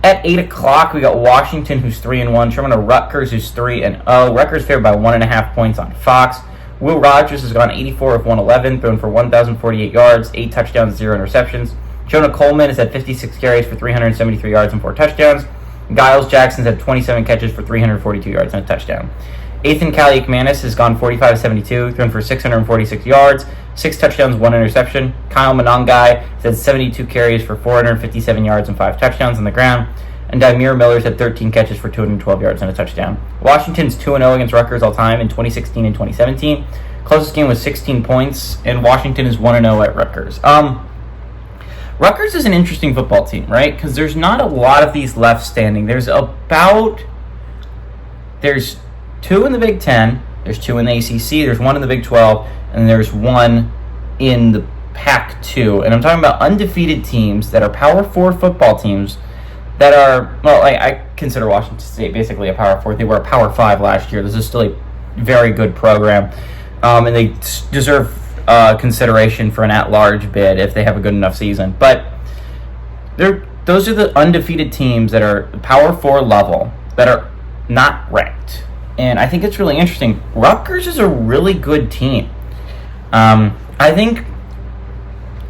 At 8 o'clock, we got Washington, who's 3-1. Sherman to Rutgers, who's 3-0. Rutgers favored by 1.5 points on Fox. Will Rogers has gone 84 of 111, thrown for 1,048 yards, 8 touchdowns, 0 interceptions. Jonah Coleman has had 56 carries for 373 yards and 4 touchdowns. Giles Jackson's had 27 catches for 342 yards and a touchdown. Ethan Kaliakmanis has gone 45-72, thrown for 646 yards, 6 touchdowns, 1 interception. Kyle Monangai has had 72 carries for 457 yards and 5 touchdowns on the ground. And Dymere Miller's had 13 catches for 212 yards and a touchdown. Washington's 2-0 against Rutgers all time in 2016 and 2017. Closest game was 16 points, and Washington is 1-0 at Rutgers. Rutgers is an interesting football team, right? Because there's not a lot of these left standing. There's 2 in the Big Ten, there's 2 in the ACC, there's 1 in the Big 12, and there's 1 in the Pac-2. And I'm talking about undefeated teams that are Power 4 football teams that are, well, I consider Washington State basically a Power 4. They were a Power 5 last year. This is still a very good program, and they deserve consideration for an at-large bid if they have a good enough season. But those are the undefeated teams that are Power 4 level that are not ranked. And I think it's really interesting. Rutgers is a really good team. I think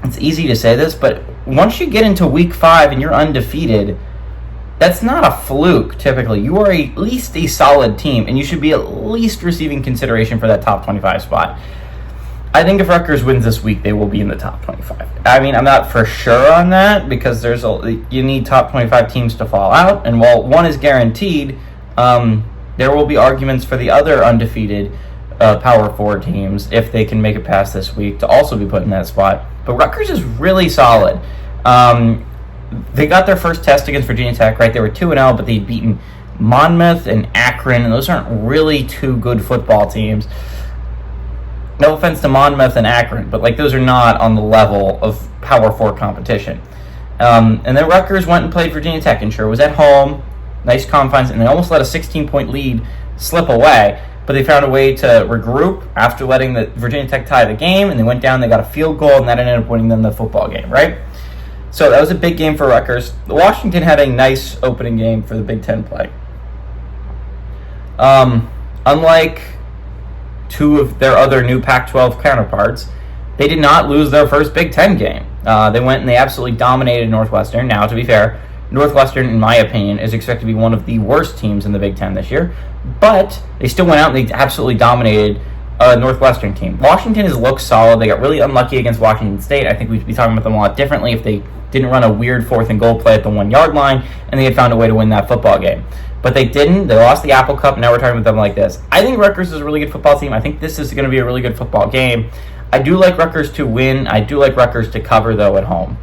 it's easy to say this, but once you get into week 5 and you're undefeated, that's not a fluke, typically. You are at least a solid team, and you should be at least receiving consideration for that top 25 spot. I think if Rutgers wins this week, they will be in the top 25. I mean, I'm not for sure on that, because you need top 25 teams to fall out, and while one is guaranteed, there will be arguments for the other undefeated Power 4 teams, if they can make it past this week, to also be put in that spot. But Rutgers is really solid. They got their first test against Virginia Tech, right? They were 2-0, but they'd beaten Monmouth and Akron, and those aren't really two good football teams. No offense to Monmouth and Akron, but those are not on the level of Power 4 competition. And then Rutgers went and played Virginia Tech, and sure, it was at home, nice confines, and they almost let a 16-point lead slip away, but they found a way to regroup after letting the Virginia Tech tie the game, and they went down, they got a field goal, and that ended up winning them the football game, right? So that was a big game for Rutgers. Washington had a nice opening game for the Big Ten play. Unlike 2 of their other new Pac-12 counterparts, they did not lose their first Big Ten game. They went and they absolutely dominated Northwestern. Now, to be fair, Northwestern, in my opinion, is expected to be one of the worst teams in the Big Ten this year, but they still went out and they absolutely dominated a Northwestern team. Washington has looked solid. They got really unlucky against Washington State. I think we'd be talking about them a lot differently if they didn't run a weird 4th and goal play at the 1-yard line and they had found a way to win that football game. But they didn't. They lost the Apple Cup. Now we're talking about them like this. I think Rutgers is a really good football team. I think this is going to be a really good football game. I do like Rutgers to win. I do like Rutgers to cover, though, at home.